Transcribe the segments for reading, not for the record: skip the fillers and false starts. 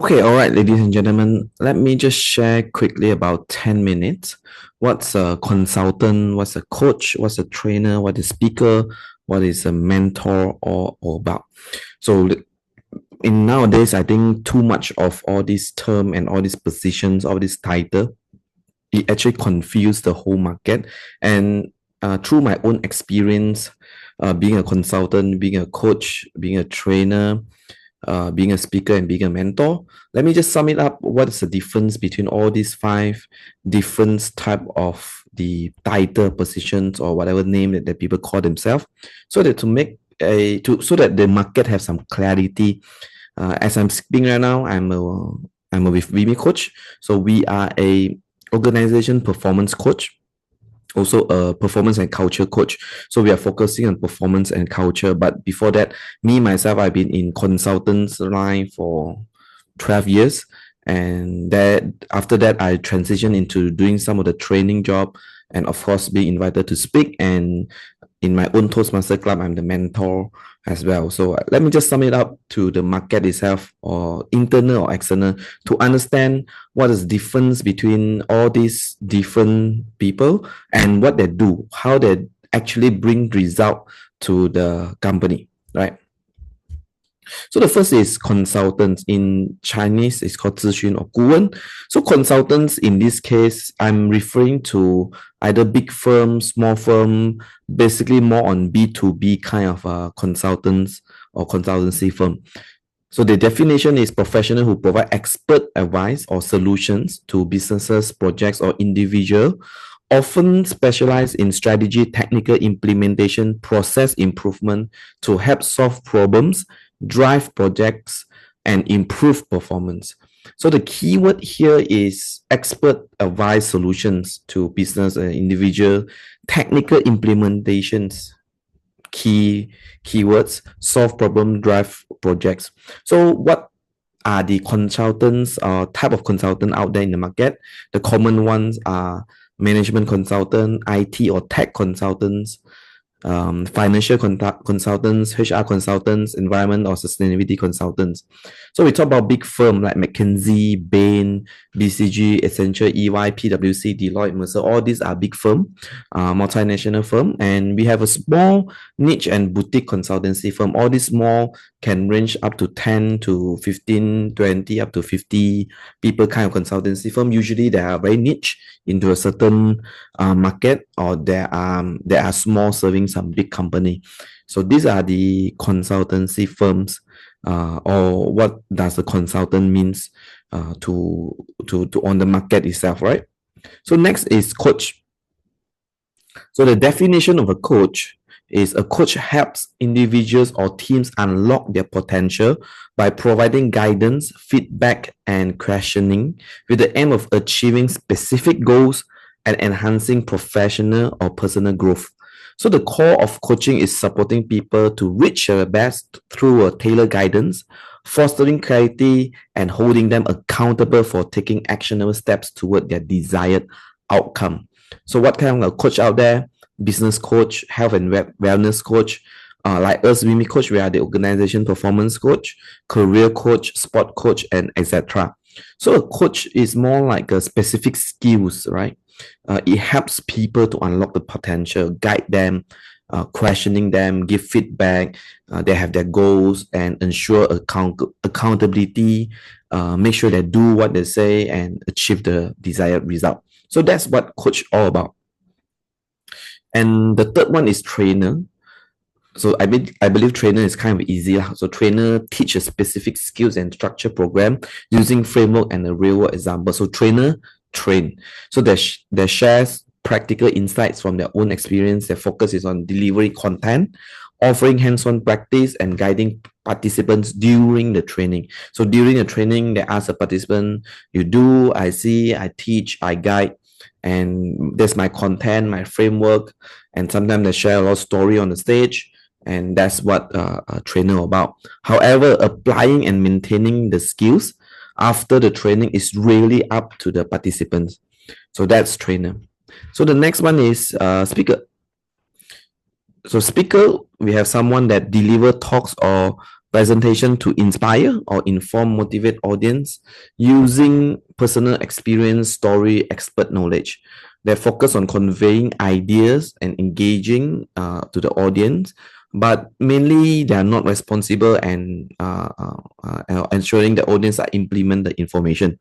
Okay, all right, ladies and gentlemen, let me just share quickly about 10 minutes. What's a consultant? What's a coach? What's a trainer? What is speaker? What is a mentor or about? So in nowadays, I think too much of all these term and all these positions, all this title, it actually confused the whole market. And through my own experience, being a consultant, being a coach, being a trainer, being a speaker and being a mentor. Let me just sum it up. What is the difference between all these five different type of the title positions or whatever name that people call themselves, so that to make a to so that the market have some clarity. As I'm speaking right now, I'm a with Vimy coach. So we are a organization performance coach, also a performance and culture coach. So we are focusing on performance and culture. But before that, me myself, I've been in consultants line for 12 years. And that after that, I transitioned into doing some of the training job and of course being invited to speak. And in my own Toastmaster club, I'm the mentor as well. So let me just sum it up to the market itself, or internal or external, to understand what is the difference between all these different people and what they do, how they actually bring result to the company, right? So the first is consultants. In Chinese, it's called 咨询 or 顾问. So consultants in this case, I'm referring to either big firm, small firm, basically more on B2B kind of consultants or consultancy firm. So the definition is professional who provide expert advice or solutions to businesses, projects, or individual, often specialize in strategy, technical implementation, process improvement to help solve problems, drive projects, and improve performance. So the keyword here is expert advice solutions to business and individual, technical implementations, keywords, solve problem, drive projects. So what are the consultants or type of consultant out there in the market? The common ones are management consultant, IT or tech consultants, financial consultants, HR consultants, environment or sustainability consultants. So we talk about big firm like McKinsey, Bain, BCG, Accenture, EY, PwC, Deloitte, Mercer. All these are big firm, multinational firm, and we have a small niche and boutique consultancy firm. All these small can range up to 10 to 15, 20, up to 50 people kind of consultancy firm. Usually they are very niche into a certain market, or there are small serving some big company. So these are the consultancy firms, or what does a consultant means to on the market itself, right? So next is coach. So the definition of a coach is a coach helps individuals or teams unlock their potential by providing guidance, feedback, and questioning with the aim of achieving specific goals and enhancing professional or personal growth. So the core of coaching is supporting people to reach their best through a tailored guidance, fostering clarity, and holding them accountable for taking actionable steps toward their desired outcome. So what kind of coach out there? Business coach, health and wellness coach. Like us, Mimi coach, we are the organization performance coach, career coach, sport coach, and etc. So a coach is more like a specific skills, right? It helps people to unlock the potential, guide them, questioning them, give feedback. They have their goals and ensure accountability. Make sure they do what they say and achieve the desired result. So that's what coach all about. And the third one is trainer. So I believe trainer is kind of easy. So trainer teaches specific skills and structure program using framework and a real world example. So trainer train. So they shares practical insights from their own experience. Their focus is on delivering content, offering hands-on practice, and guiding participants during the training. So during the training, they ask the participant, you do, I see, I teach, I guide, and there's my content, my framework, and sometimes they share a lot of story on the stage, and that's what a trainer about. However, applying and maintaining the skills after the training is really up to the participants. So that's trainer. So the next one is speaker. So speaker, we have someone that deliver talks or presentation to inspire or inform, motivate audience using personal experience, story, expert knowledge. They focus on conveying ideas and engaging to the audience, but mainly they are not responsible and ensuring the audience are implement the information.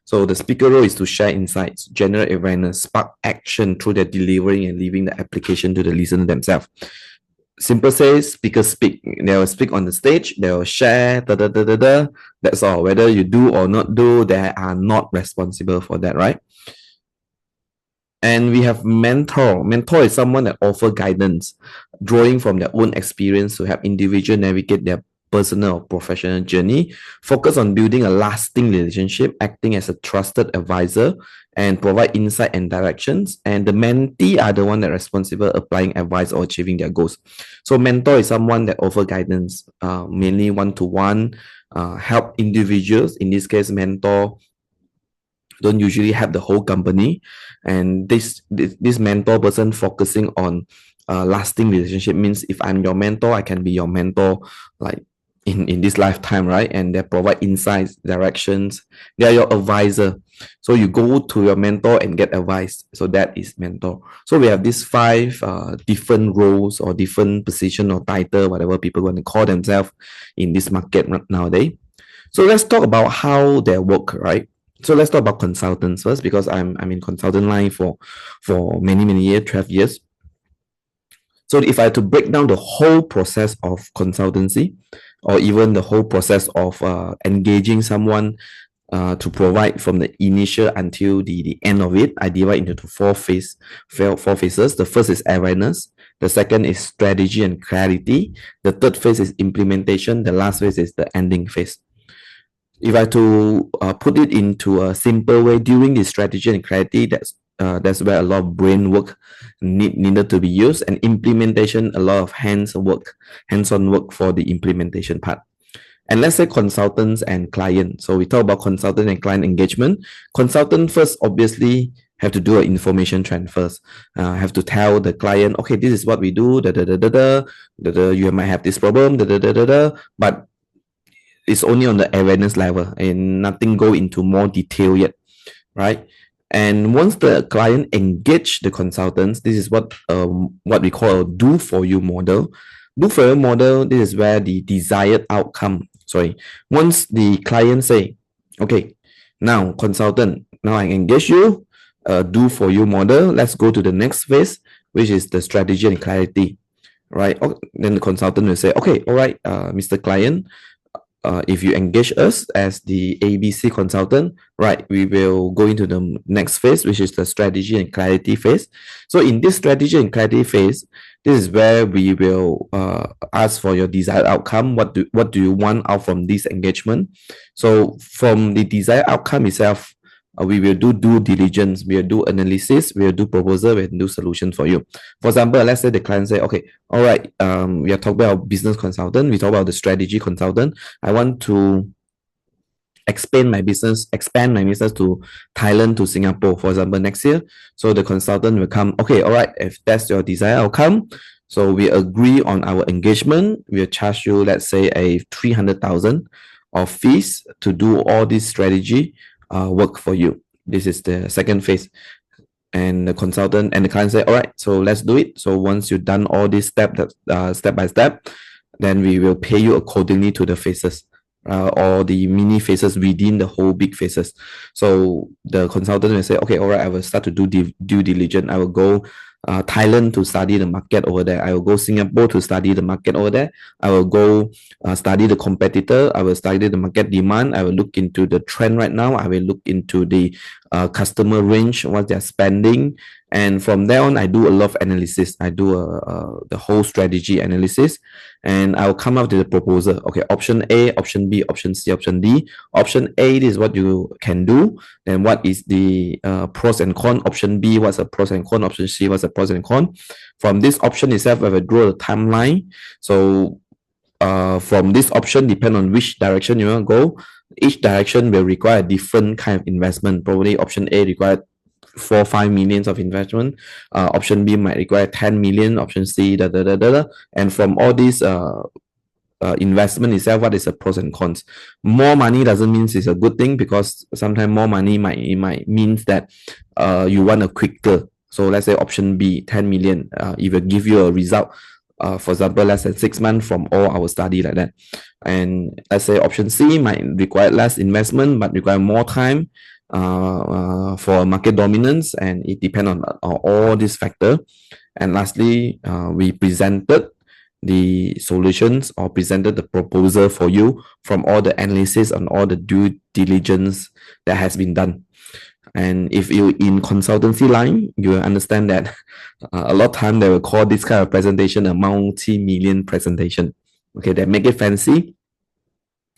So the speaker role is to share insights, generate awareness, spark action through their delivering and leaving the application to the listener themselves. Simple says, speakers speak. They will speak on the stage. They will share. Da, da, da, da, da. That's all. Whether you do or not do, they are not responsible for that, right? And we have mentor. Mentor is someone that offer guidance, drawing from their own experience to help individual navigate their personal or professional journey, focus on building a lasting relationship, acting as a trusted advisor, and provide insight and directions. And the mentee are the one that are responsible applying advice or achieving their goals. So mentor is someone that offer guidance, mainly one-to-one, help individuals. In this case, mentor don't usually have the whole company, and this mentor person focusing on lasting relationship means if I'm your mentor, I can be your mentor like in this lifetime, right? And they provide insights, directions. They are your advisor, so you go to your mentor and get advice. So that is mentor. So we have these five different roles or different position or title, whatever people want to call themselves in this market nowadays. So let's talk about how they work, right? So let's talk about consultants first, because I'm in consultant line for many years, 12 years. So if I had to break down the whole process of consultancy, or even the whole process of engaging someone to provide from the initial until the end of it, I divide into four phases. The first is awareness. The second is strategy and clarity. The third phase is implementation. The last phase is the ending phase. If I to put it into a simple way, during the strategy and clarity, that's where a lot of brain work needed to be used, and implementation, a lot of hands-on work for the implementation part. And let's say consultants and client. So we talk about consultant and client engagement. Consultant first, obviously, have to do an information transfers. Have to tell the client, okay, this is what we do. You might have this problem. But it's only on the awareness level and nothing go into more detail yet, right? And once the client engage the consultants, this is what we call a do for you model. Do for you model, this is where the desired outcome. Once the client say, okay, now consultant, now I engage you, do for you model. Let's go to the next phase, which is the strategy and clarity, right? Then the consultant will say, okay, all right, Mr. Client, if you engage us as the ABC consultant, right, we will go into the next phase, which is the strategy and clarity phase. So in this strategy and clarity phase, this is where we will ask for your desired outcome. What do you want out from this engagement? So from the desired outcome itself, we will do due diligence, we will do analysis, we will do proposal, we will do solution for you. For example, let's say the client say, okay, all right, we are talking about business consultant, we talk about the strategy consultant. I want to expand my business to Thailand, to Singapore, for example, next year. So the consultant will come, okay, all right, if that's your desired outcome, so we agree on our engagement, we'll charge you, let's say, a 300,000 of fees to do all this strategy work for you. This is the second phase. And the consultant and the client say, all right, so let's do it. So once you've done all this step by step, then we will pay you accordingly to the phases, or the mini phases within the whole big phases. So the consultant will say, okay, all right, I will start to do due diligence. I will go Thailand to study the market over there. I will go Singapore to study the market over there. I will go study the competitor. I will study the market demand. I will look into the trend right now. I will look into the customer range, what they're spending. And from there on, I do a lot of analysis. I do the whole strategy analysis, and I'll come up with a proposal. Okay, option A, option B, option C, option D. Option A, this is what you can do. Then what is the pros and cons? Option B, what's the pros and cons? Option C, what's the pros and cons? From this option itself, I will draw a timeline. So from this option, depend on which direction you want to go. Each direction will require a different kind of investment. Probably option A requires 4-5 millions of investment. Option B might require 10 million. Option C, and from all these investment itself, what is the pros and cons. More money doesn't mean it's a good thing, because sometimes more money might means that you want a quicker. So let's say option B, 10 million, it will give you a result, for example, less than 6 months from all our study like that. And let's say option C might require less investment but require more time for market dominance, and it depends on all these factors. And lastly, we presented the solutions or presented the proposal for you from all the analysis and all the due diligence that has been done. And if you in consultancy line, you will understand that a lot of time they will call this kind of presentation a multi-million presentation. Okay, they make it fancy.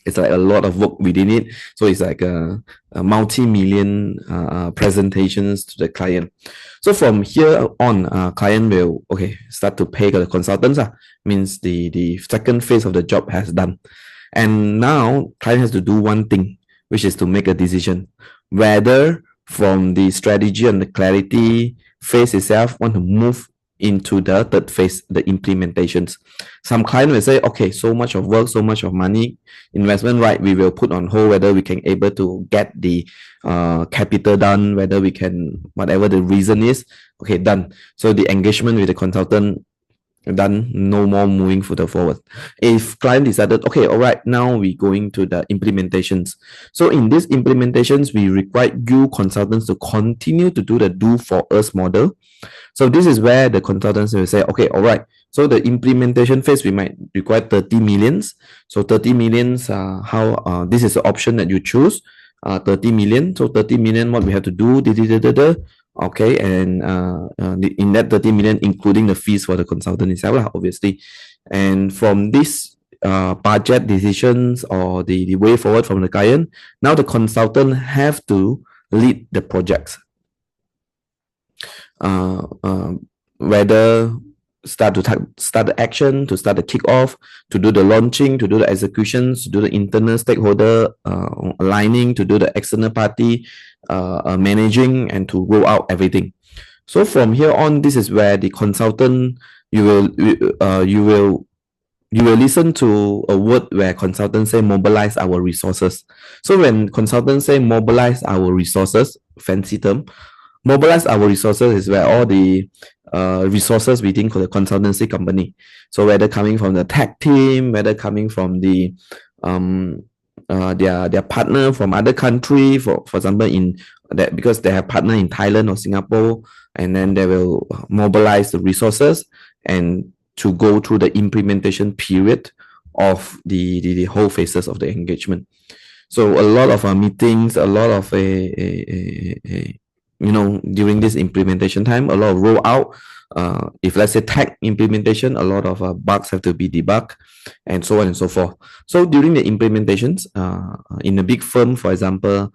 It's like a lot of work within it. So it's like a multi-million presentations to the client. So from here on, client will start to pay the consultants. Means the second phase of the job has done. And now client has to do one thing, which is to make a decision whether from the strategy and the clarity phase itself want to move into the third phase, the implementations. Some client will say, okay, so much of work, so much of money, investment, right? We will put on hold whether we can able to get the capital done, whether we can, whatever the reason is, okay, done. So the engagement with the consultant done, no more moving further forward. If client decided, okay, all right, now we going to the implementations. So in these implementations, we require you consultants to continue to do the do for us model. So this is where the consultants will say, okay, all right, so the implementation phase, we might require 30 millions. So 30 millions, this is the option that you choose, 30 million. So 30 million, what we have to do, okay, and in that 30 million, including the fees for the consultant itself, obviously. And from this budget decisions or the way forward from the client, now the consultant have to lead the projects. Whether start the action, to start the kickoff, to do the launching, to do the executions, to do the internal stakeholder aligning, to do the external party managing, and to roll out everything. So from here on, this is where the consultant, you will listen to a word where consultants say mobilize our resources. So when consultants say mobilize our resources, fancy term, mobilize our resources is where all the resources within the consultancy company. So whether coming from the tech team, whether coming from the their partner from other country, for example, in that, because they have partner in Thailand or Singapore, and then they will mobilize the resources and to go through the implementation period of the whole phases of the engagement. So a lot of meetings, a lot of during this implementation time, a lot of rollout. If let's say tech implementation, a lot of bugs have to be debugged, and so on and so forth. So during the implementations, in a big firm, for example,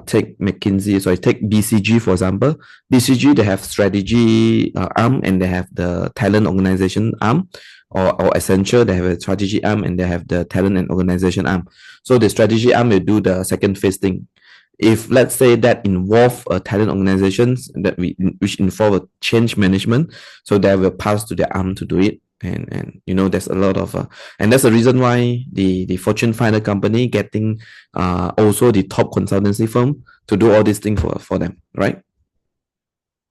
take BCG, for example. BCG, they have strategy arm, and they have the talent organization arm, or Accenture, they have a strategy arm, and they have the talent and organization arm. So the strategy arm will do the second phase thing. If let's say that involve talent organizations which involve a change management, so they will pass to their arm to do it. And there's a lot of and that's the reason why the Fortune 500 company getting also the top consultancy firm to do all these things for them, right?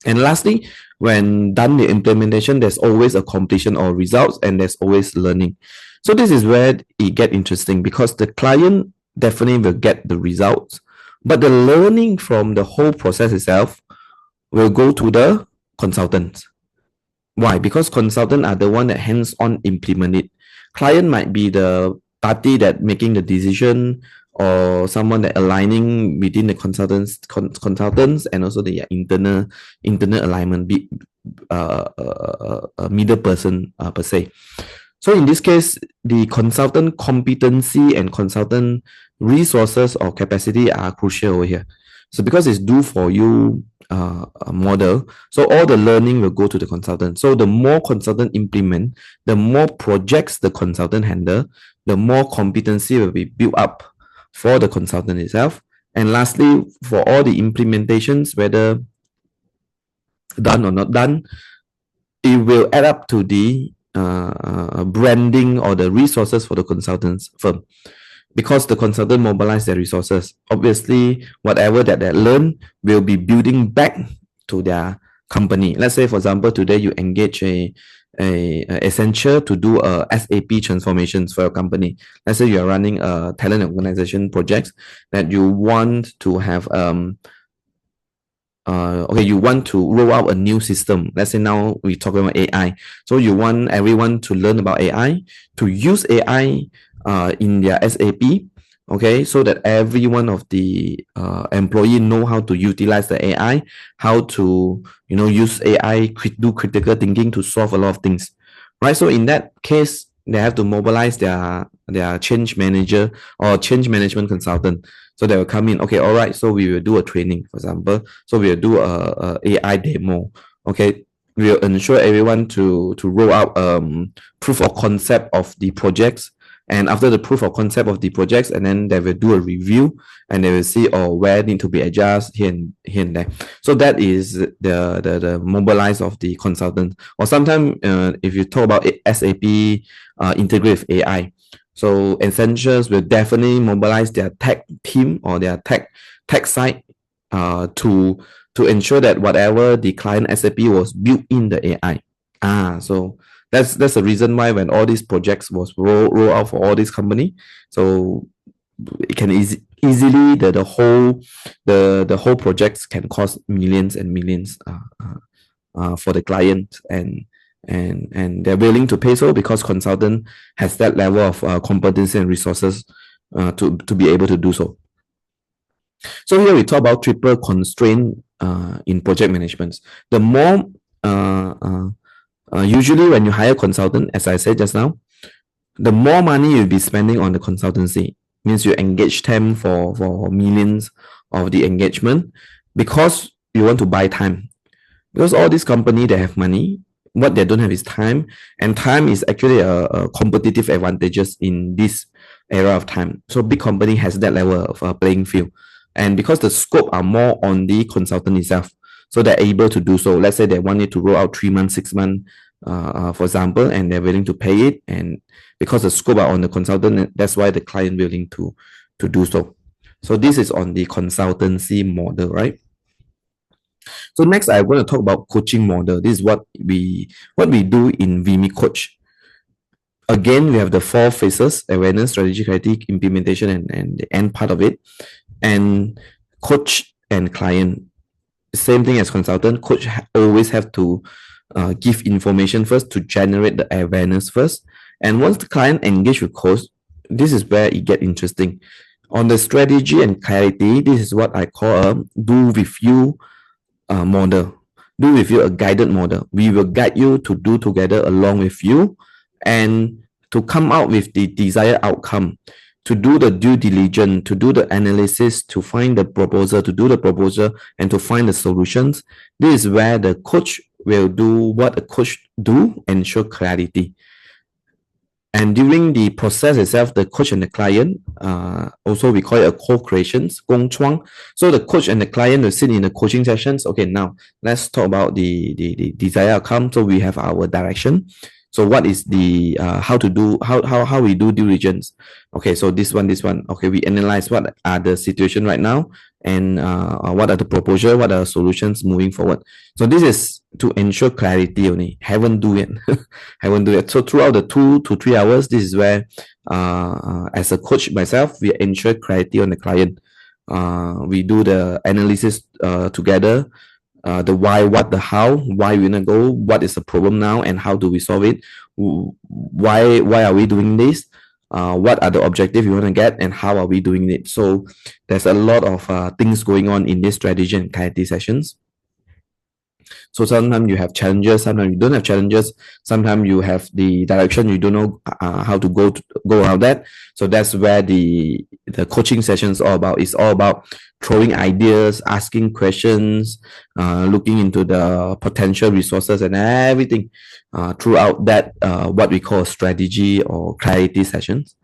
And lastly, when done the implementation, there's always a completion or results, and there's always learning. So this is where it get interesting, because the client definitely will get the results, but the learning from the whole process itself will go to the consultants. Why? Because consultants are the one that hands-on implement it. Client might be the party that making the decision, or someone that aligning within the consultants and also the internal alignment, a middle person per se. So in this case, the consultant competency and consultant resources or capacity are crucial over here. So because it's do for you model, so all the learning will go to the consultant. So the more consultant implement, the more projects the consultant handle, the more competency will be built up for the consultant itself. And lastly, for all the implementations, whether done or not done, it will add up to the branding or the resources for the consultants firm, because the consultant mobilize their resources. Obviously, whatever that they learn will be building back to their company. Let's say, for example, today you engage a Accenture to do a SAP transformations for your company. Let's say you are running a talent organization projects that you want to have okay, you want to roll out a new system. Let's say now we talk about AI. So you want everyone to learn about AI, to use AI in their SAP, okay, so that every one of the employee know how to utilize the AI, how to use AI, do critical thinking to solve a lot of things, right? So in that case, they have to mobilize their change manager or change management consultant. So they will come in. Okay, all right. So we will do a training, for example. So we will do a AI demo. Okay, we will ensure everyone to roll out proof of concept of the projects. And after the proof of concept of the projects, and then they will do a review, and they will see where need to be adjusted here and there. So that is the mobilize of the consultant. Or sometimes if you talk about SAP integrate with AI, so Essentials will definitely mobilize their tech team or their tech side to ensure that whatever the client SAP was built in the AI. So that's the reason why when all these projects was roll out for all these company, so it can easily the whole projects can cost millions and millions for the client, and they're willing to pay so because consultant has that level of competency and resources to be able to do so. So here we talk about triple constraint in project management. The more usually when you hire consultant, as I said just now, the more money you'll be spending on the consultancy. Means you engage them for millions of the engagement because you want to buy time. Because all these companies, they have money. What they don't have is time, and time is actually a competitive advantages in this era of time. So big company has that level of playing field, and because the scope are more on the consultant itself, so they're able to do so. Let's say they want it to roll out 3 months, 6 months, for example, and they're willing to pay it, and because the scope are on the consultant, that's why the client willing to do so. So this is on the consultancy model, right? So next, I'm going to talk about coaching model. This is what we do in VME Coach. Again, we have the 4 phases: awareness, strategy, clarity, implementation, and the end part of it. And coach and client, same thing as consultant. Coach always have to give information first to generate the awareness first. And once the client engage with coach, this is where it get interesting. On the strategy and clarity, this is what I call a do with you model. Do with you a guided model. We will guide you to do together along with you and to come out with the desired outcome, to do the due diligence, to do the analysis, to find the proposal, to do the proposal, and to find the solutions. This is where the coach will do what a coach do and show clarity. And during the process itself, the coach and the client, also we call it a co-creations, 共创. So the coach and the client will sit in the coaching sessions. Okay, now let's talk about the desired outcome. So we have our direction. So what is the how we do due diligence? Okay, so this one. Okay, we analyze what are the situation right now and what are the proposal, what are the solutions moving forward. So this is to ensure clarity only. Haven't do it. So throughout the 2 to 3 hours, this is where as a coach myself, we ensure clarity on the client. We do the analysis together. The why, what, the how, why we gonna go, what is the problem now, and how do we solve it? Why are we doing this? What are the objectives we want to get, and how are we doing it? So there's a lot of things going on in this strategy and clarity sessions. So sometimes you have challenges, sometimes you don't have challenges, sometimes you have the direction, you don't know how to go around that. So that's where the coaching sessions all about. It's all about throwing ideas, asking questions, looking into the potential resources and everything throughout that what we call strategy or clarity sessions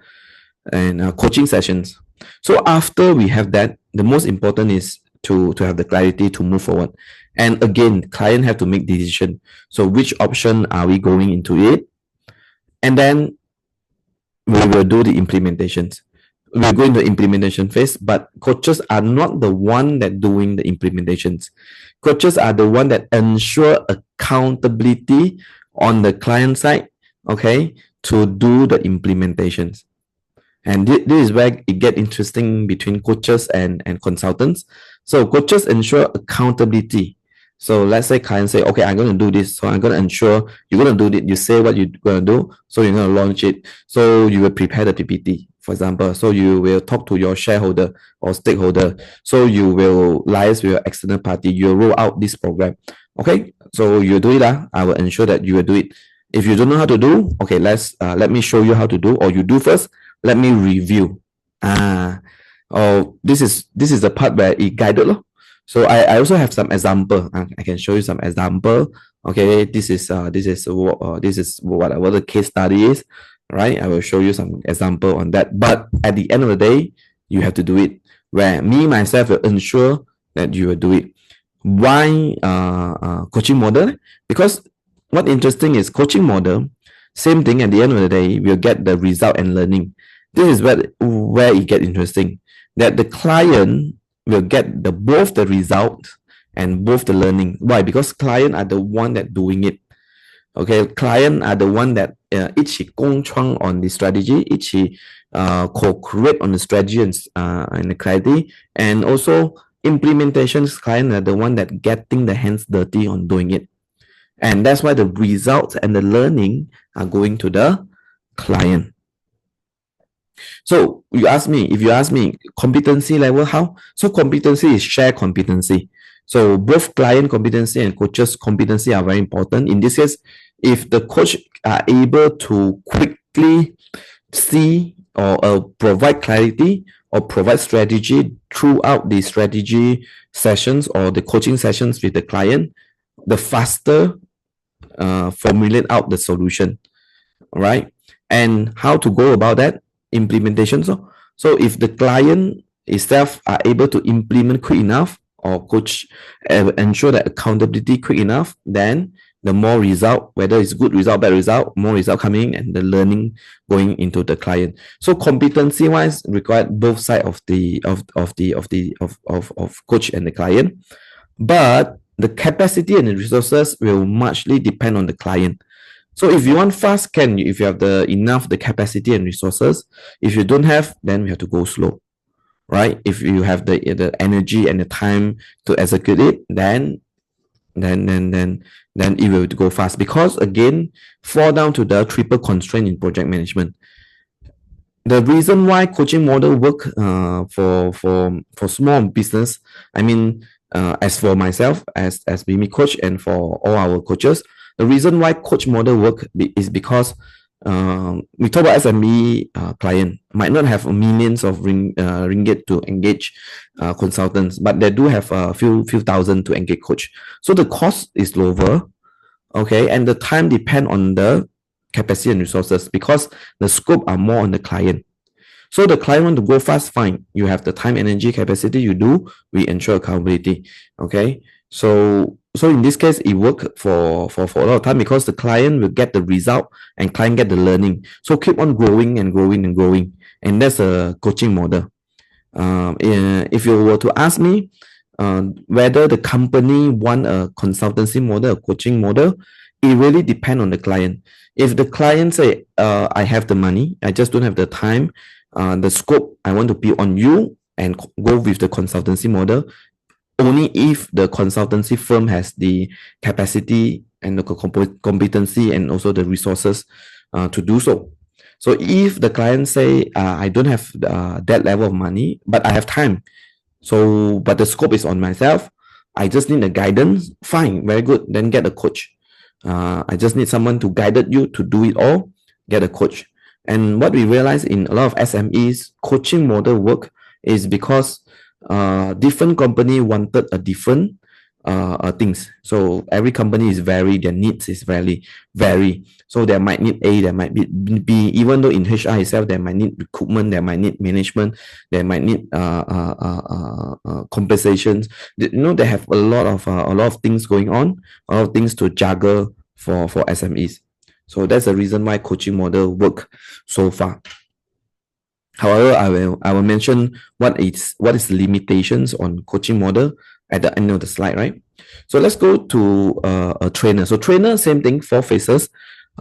and coaching sessions. So after we have that, the most important is to have the clarity to move forward. And again, client have to make decision. So which option are we going into it? and then we will do the implementations. We'll go into implementation phase, but coaches are not the one that doing the implementations. Coaches are the one that ensure accountability on the client side, okay, to do the implementations. And this is where it get interesting between coaches and consultants. So coaches ensure accountability. So let's say client say, okay, I'm going to do this. So I'm going to ensure you're going to do it. You say what you're going to do. So you're going to launch it. So you will prepare the PPT, for example. So you will talk to your shareholder or stakeholder. So you will liaise with your external party. You'll roll out this program. Okay. So you do it. I will ensure that you will do it. If you don't know how to do, okay, let me show you how to do, or you do first. Let me review. This is the part where it guided. So I also have some example. I can show you some example. Okay, this is what the case study is, right? I will show you some example on that. But at the end of the day, you have to do it. Where me myself will ensure that you will do it. Why coaching model? Because what interesting is coaching model. Same thing. At the end of the day, we'll get the result and learning. This is where it get interesting. That the client will get both the result and both the learning. Why? Because client are the one that doing it. Okay, client are the one that 一起共创 on the strategy, 一起co-create on the strategy and the clarity, and also implementations client are the one that getting the hands dirty on doing it. And that's why the results and the learning are going to the client. So if you ask me competency level, how? So competency is shared competency. So both client competency and coaches competency are very important. In this case, if the coach are able to quickly see or provide clarity or provide strategy throughout the strategy sessions or the coaching sessions with the client, the faster formulate out the solution, right? And how to go about that? Implementation. So if the client itself are able to implement quick enough, or coach ensure that accountability quick enough, then the more result, whether it's good result, bad result, more result coming and the learning going into the client. So competency wise required both sides of the coach and the client, but the capacity and the resources will muchly depend on the client. So if you want fast, if you have the capacity and resources. If you don't have, then we have to go slow, right? If you have the energy and the time to execute it, then it will go fast. Because again, fall down to the triple constraint in project management. The reason why coaching model work for small business, I mean, as for myself as BIMI coach and for all our coaches, the reason why coach model work is because we talk about SME client might not have millions of ringgit to engage consultants, but they do have a few thousand to engage coach. So the cost is lower, okay, and the time depend on the capacity and resources because the scope are more on the client. So the client want to go fast, fine. You have the time, energy, capacity. You do. We ensure accountability. Okay. So in this case, it work for a lot of time because the client will get the result and client get the learning. So keep on growing and growing and growing, and that's a coaching model. If you were to ask me whether the company want a consultancy model, a coaching model, it really depends on the client. If the client say, I have the money, I just don't have the time, the scope, I want to be on you and go with the consultancy model, only if the consultancy firm has the capacity and the competency and also the resources to do so. So if the client say, I don't have that level of money, but I have time, but the scope is on myself, I just need a guidance, fine, very good, then get a coach. I just need someone to guide you to do it all, get a coach. And what we realize in a lot of SMEs, coaching model work is because different company wanted a different things. So every company is vary, their needs is vary. So they might need A, there might be B, even though in HR itself, they might need recruitment, they might need management, they might need compensations. They have a lot of things going on, a lot of things to juggle for SMEs. So that's the reason why coaching model work so far. However, I will mention what is the limitations on coaching model at the end of the slide, right? So let's go to a trainer. So trainer, same thing, 4 phases.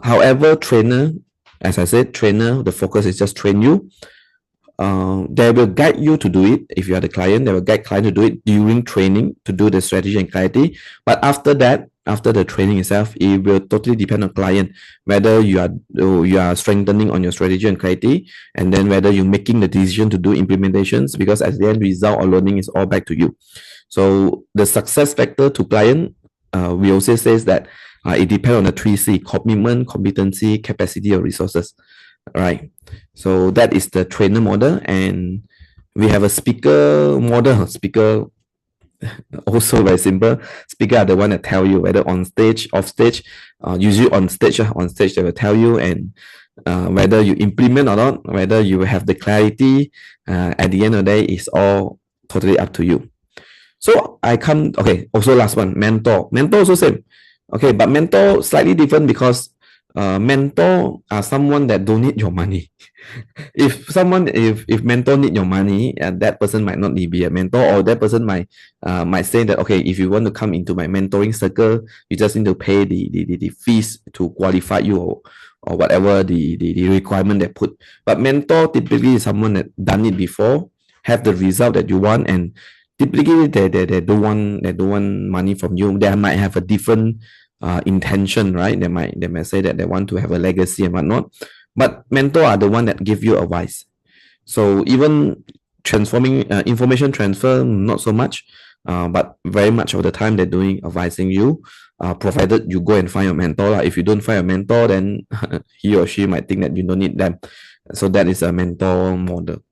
However, trainer, as I said, trainer, the focus is just train you. They will guide you to do it. If you are the client, they will guide client to do it during training to do the strategy and clarity. But after that, after the training itself, it will totally depend on client whether you are strengthening on your strategy and clarity, and then whether you're making the decision to do implementations, because at the end result or learning is all back to you. So the success factor to client, we also says that it depends on the 3C: commitment, competency, capacity, or resources. Right. So that is the trainer model, and we have a speaker model. Speaker also very simple. Speaker are the one that tell you whether on stage, off stage. Usually on stage they will tell you, and whether you implement or not, whether you have the clarity. At the end of the day, it's all totally up to you. So I come, okay, also last one, mentor. Mentor also same. Okay, but mentor slightly different because mentor are someone that don't need your money. If mentor need your money, that person might not be a mentor, or that person might say that, okay, if you want to come into my mentoring circle, you just need to pay the fees to qualify you, or whatever the requirement they put. But mentor typically is someone that done it before, have the result that you want, and typically they don't want money from you. They might have a different intention, right? They might say that they want to have a legacy and whatnot. But mentor are the one that give you advice. So even transforming information transfer, not so much, but very much of the time they're doing advising you, provided you go and find a mentor. If you don't find a mentor, then he or she might think that you don't need them. So that is a mentor model.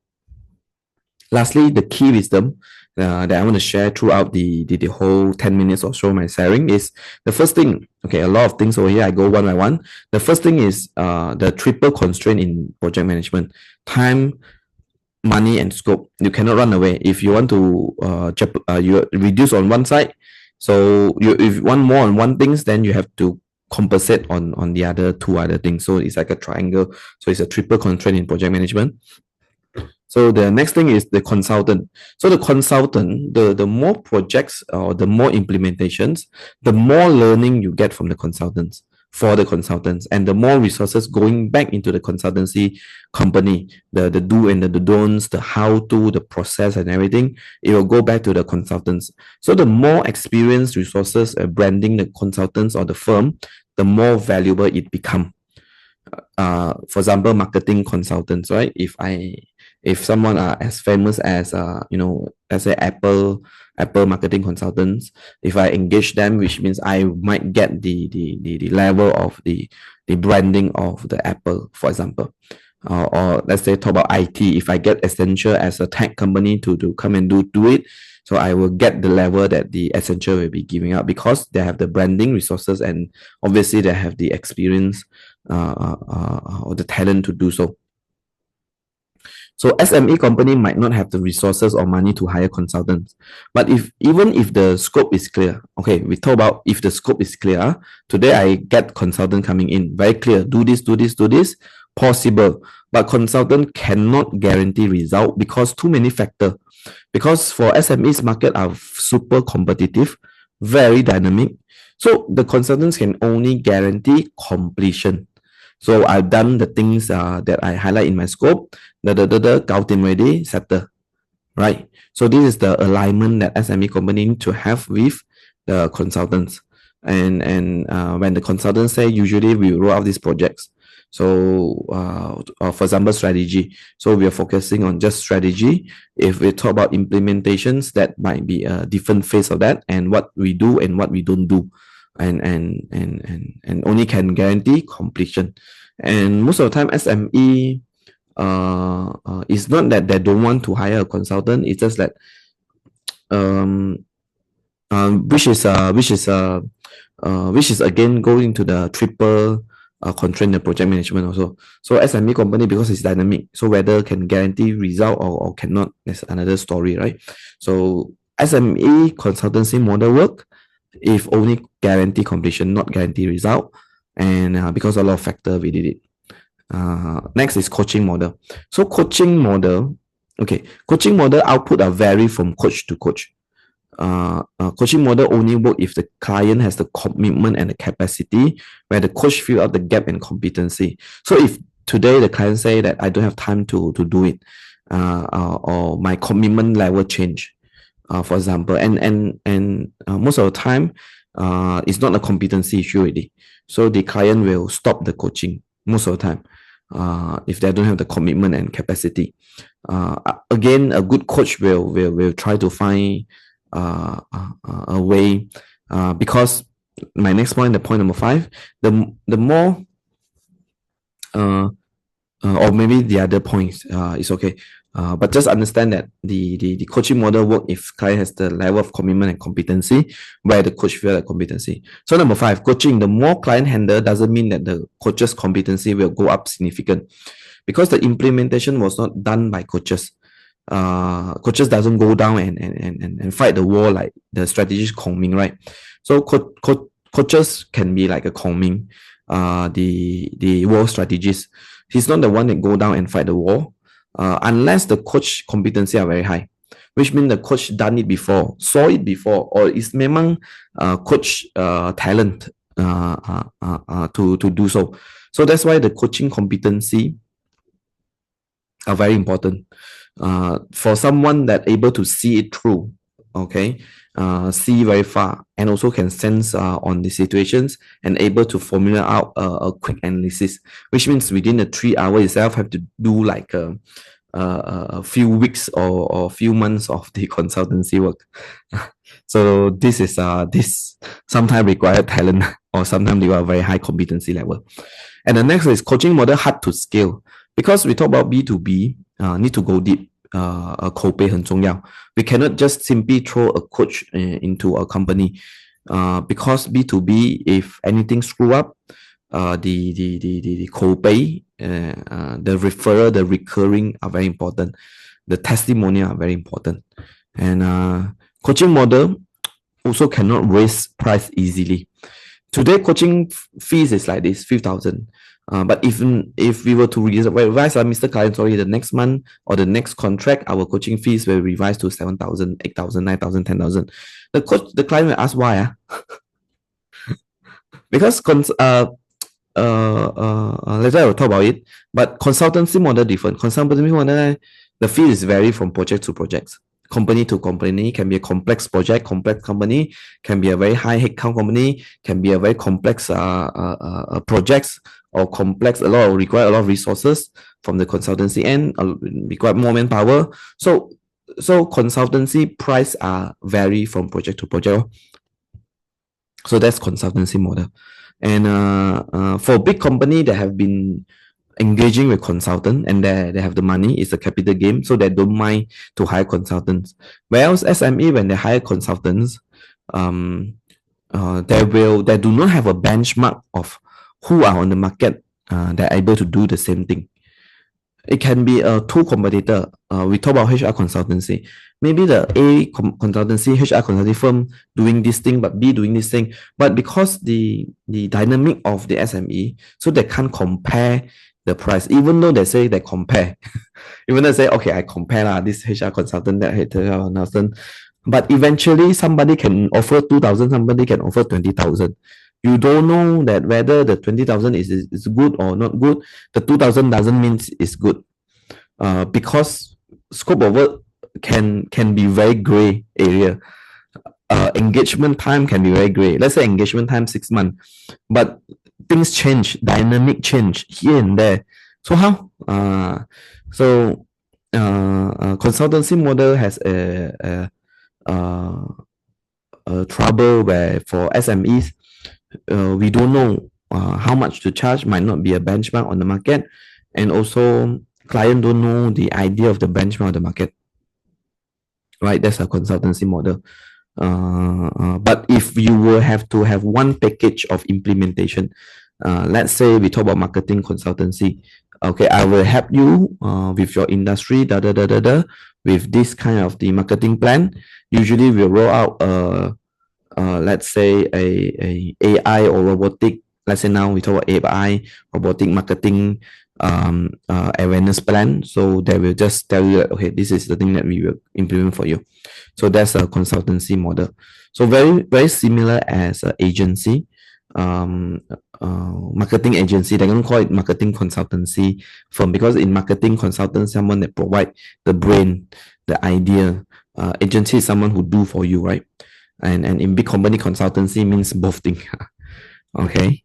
Lastly, the key wisdom that I want to share throughout the whole 10 minutes or so my sharing is the first thing. Okay, a lot of things over here. I go one by one. The first thing is the triple constraint in project management: time, money, and scope. You cannot run away. If you want to you reduce on one side, so if you want more on one things, then you have to compensate on the other two other things. So it's like a triangle. So it's a triple constraint in project management. So the next thing is the consultant. So the consultant, the more projects or the more implementations, the more learning you get from the consultants, for the consultants, and the more resources going back into the consultancy company, the do and the don'ts, the how to, the process and everything, it will go back to the consultants. So the more experienced resources branding the consultants or the firm, the more valuable it become. For example, marketing consultants, right? If someone are as famous as let's say Apple marketing consultants, if I engage them, which means I might get the level of the branding of the Apple, for example. Or let's say talk about IT, if I get Accenture as a tech company to come and do it, so I will get the level that the Accenture will be giving up, because they have the branding resources, and obviously they have the experience or the talent to do so. So SME company might not have the resources or money to hire consultants. But even if the scope is clear, okay, we talk about if the scope is clear, today I get consultant coming in, very clear, do this, possible. But consultant cannot guarantee result because too many factors. Because for SMEs market are super competitive, very dynamic. So the consultants can only guarantee completion. So I've done the things that I highlight in my scope. Cao tin ready, settle. Right. So this is the alignment that SME company need to have with the consultants. And when the consultants say, usually we roll out these projects. So for example, strategy. So we are focusing on just strategy. If we talk about implementations, that might be a different phase of that, and what we do and what we don't do. And only can guarantee completion. And most of the time SME it's not that they don't want to hire a consultant, it's just that which is again going to the triple constraint the project management also. So SME company, because it's dynamic, so whether can guarantee result or cannot, that's another story, right? So SME consultancy model work if only guarantee completion, not guarantee result. and because a lot of factor we did it. Next is coaching model. So coaching model output are vary from coach to coach. Coaching model only work if the client has the commitment and the capacity, where the coach fill out the gap and competency. So if today the client say that I don't have time to do it, or my commitment level change, for example, and most of the time, it's not a competency issue already. So the client will stop the coaching most of the time, if they don't have the commitment and capacity. Again, a good coach will try to find a way, because my next point, the point number 5, the more or maybe the other points is okay. But just understand that the coaching model work if client has the level of commitment and competency, where the coach feel the competency. So number 5, coaching, the more client handle doesn't mean that the coach's competency will go up significant, because the implementation was not done by coaches. Coaches doesn't go down and fight the war like the strategist Kong Ming, right? So coaches can be like a Kong Ming, the war strategist. He's not the one that go down and fight the war, unless the coach competency are very high, which means the coach done it before, saw it before, or is memang coach talent to do so. So that's why the coaching competency are very important. For someone that able to see it through, okay, see very far, and also can sense on the situations and able to formulate out a quick analysis, which means within the 3 hours itself have to do like a few weeks or a few months of the consultancy work. So this is this sometimes require talent, or sometimes you are very high competency level. And the next is coaching model hard to scale, because we talk about B2B, need to go deep. 口碑很重要. We cannot just simply throw a coach into a company, because B2B, if anything screw up, the 口碑, the referral, the recurring are very important. The testimonial are very important. And coaching model also cannot raise price easily. Today, coaching fees is like this, 5,000. But even if we were to revise Mr. Client, sorry, the next month or the next contract, our coaching fees will revise to 7,000, 8,000, 9,000, 10,000. The client will ask why. Because later I will talk about it. But consultancy model different. Consultancy model, the fee is vary from project to projects. Company to company, can be a complex project, complex company, can be a very high headcount company, can be a very complex projects, or complex, require a lot of resources from the consultancy end, require more manpower. So consultancy price are vary from project to project. So that's consultancy model. And for big company that have been engaging with consultant and they have the money, it's a capital game, so they don't mind to hire consultants. Whereas SME, when they hire consultants, they do not have a benchmark of who are on the market that are able to do the same thing. It can be a two competitor. We talk about HR consultancy. Maybe the A consultancy, HR consulting firm doing this thing, but B doing this thing. But because the dynamic of the SME, so they can't compare the price, even though they say they compare. Even though they say, okay, I compare this HR consultant, that HR consultant. But eventually somebody can offer 2,000, somebody can offer 20,000. You don't know that whether the 20,000 is good or not good. The 2,000 doesn't mean it's good, because scope of work can be very gray area. Engagement time can be very gray. Let's say engagement time 6 months, but things change, dynamic change here and there. So how? Consultancy model has a trouble where for SMEs, we don't know how much to charge, might not be a benchmark on the market, and also client don't know the idea of the benchmark of the market, right? That's a consultancy model. But if you will have to have one package of implementation, let's say we talk about marketing consultancy, okay, I will help you with your industry, with this kind of the marketing plan. Usually we'll roll out let's say a AI or robotic let's say now we talk about AI, robotic marketing, awareness plan. So they will just tell you that, okay, this is the thing that we will implement for you. So that's a consultancy model. So very, very similar as an agency, marketing agency. They're going to call it marketing consultancy firm, because in marketing consultant, someone that provide the brain, the idea. Agency is someone who do for you, right? And in big company, consultancy means both things. Okay.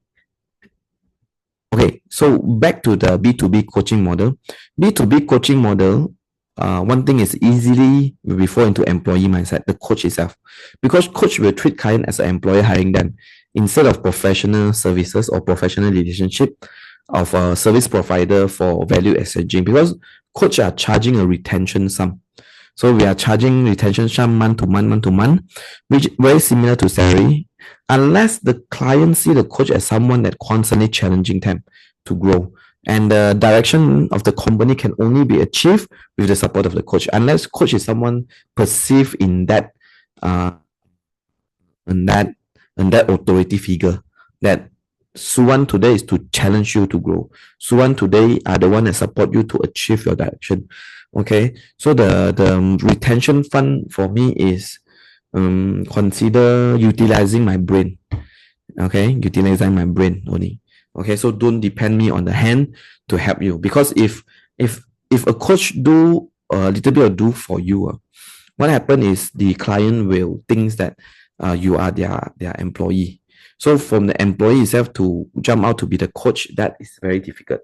Okay, so back to the B2B coaching model. B2B coaching model, one thing is easily we fall into employee mindset, the coach itself. Because coach will treat client as an employer hiring them instead of professional services or professional relationship of a service provider for value exchanging. Because coach are charging a retention sum. So we are charging retention sum month to month, which very similar to salary, unless the client see the coach as someone that constantly challenging them to grow. And the direction of the company can only be achieved with the support of the coach, unless coach is someone perceived in that authority figure, that Suwan today is to challenge you to grow. Suwan today are the one that support you to achieve your direction. Okay, so the retention fund for me is consider utilizing my brain. Okay, utilizing my brain only. Okay, so don't depend me on the hand to help you, because if a coach do a little bit of do for you, what happen is the client will think that you are their employee. So from the employee itself to jump out to be the coach, that is very difficult.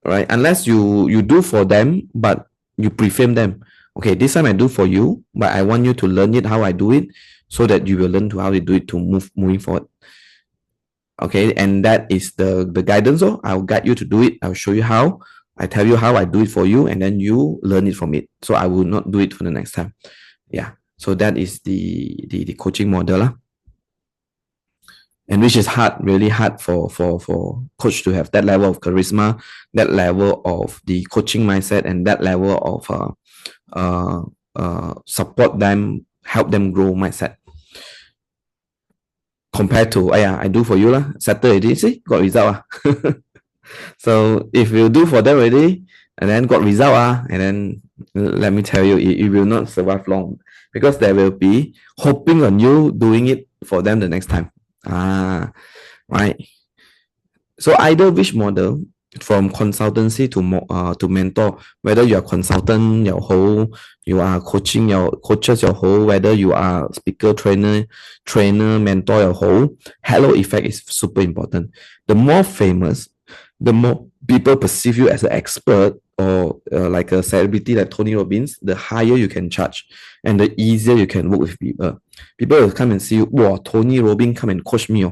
Right? Unless you do for them, but you preframe them. Okay, this time I do for you, but I want you to learn it how I do it, so that you will learn to how to do it to moving forward. Okay, and that is the guidance. So I'll guide you to do it. I'll show you how. I tell you how I do it for you, and then you learn it from it. So I will not do it for the next time. Yeah. So that is the coaching model. And which is hard, really hard for coach to have that level of charisma, that level of the coaching mindset, and that level of support them, help them grow mindset. Compared to, I do for you lah, settle already, see, got result. So if you do for them already, and then got result, and then let me tell you, it will not survive long, because they will be hoping on you doing it for them the next time. Right. So either which model, from consultancy to mentor, whether you are consultant your whole, you are coaching your coaches your whole, whether you are speaker, trainer, mentor your whole, halo effect is super important. The more famous, the more people perceive you as an expert, or like a celebrity like Tony Robbins, the higher you can charge, and the easier you can work with people. People will come and see you, wow, Tony Robbins come and coach me,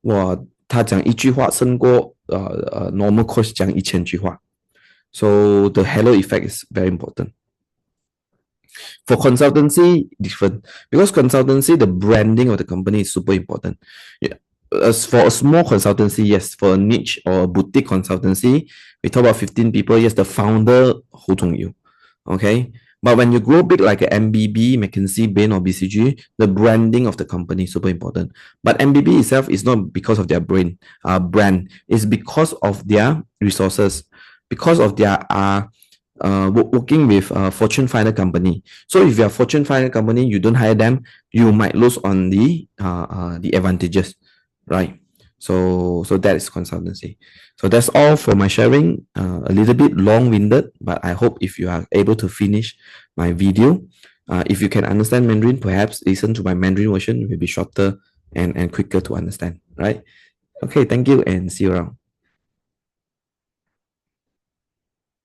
wow, 他讲一句话胜过normal coach 讲1000句话. So the halo effect is very important. For consultancy, different, because consultancy, the branding of the company is super important. Yeah. As for a small consultancy, yes. For a niche or a boutique consultancy, we talk about 15 people. Yes, the founder Ho Tong Yu. Okay. But when you grow big like a MBB, McKinsey, Bain, or BCG, the branding of the company is super important. But MBB itself is not because of their brand. It's because of their resources, because of their working with a Fortune 500 company. So if you're a Fortune 500 company, you don't hire them, you might lose on the advantages, right? So that is consultancy. So that's all for my sharing. A little bit long-winded, but I hope if you are able to finish my video, if you can understand Mandarin, perhaps listen to my Mandarin version. It will be shorter and quicker to understand, right? Okay, thank you and see you around.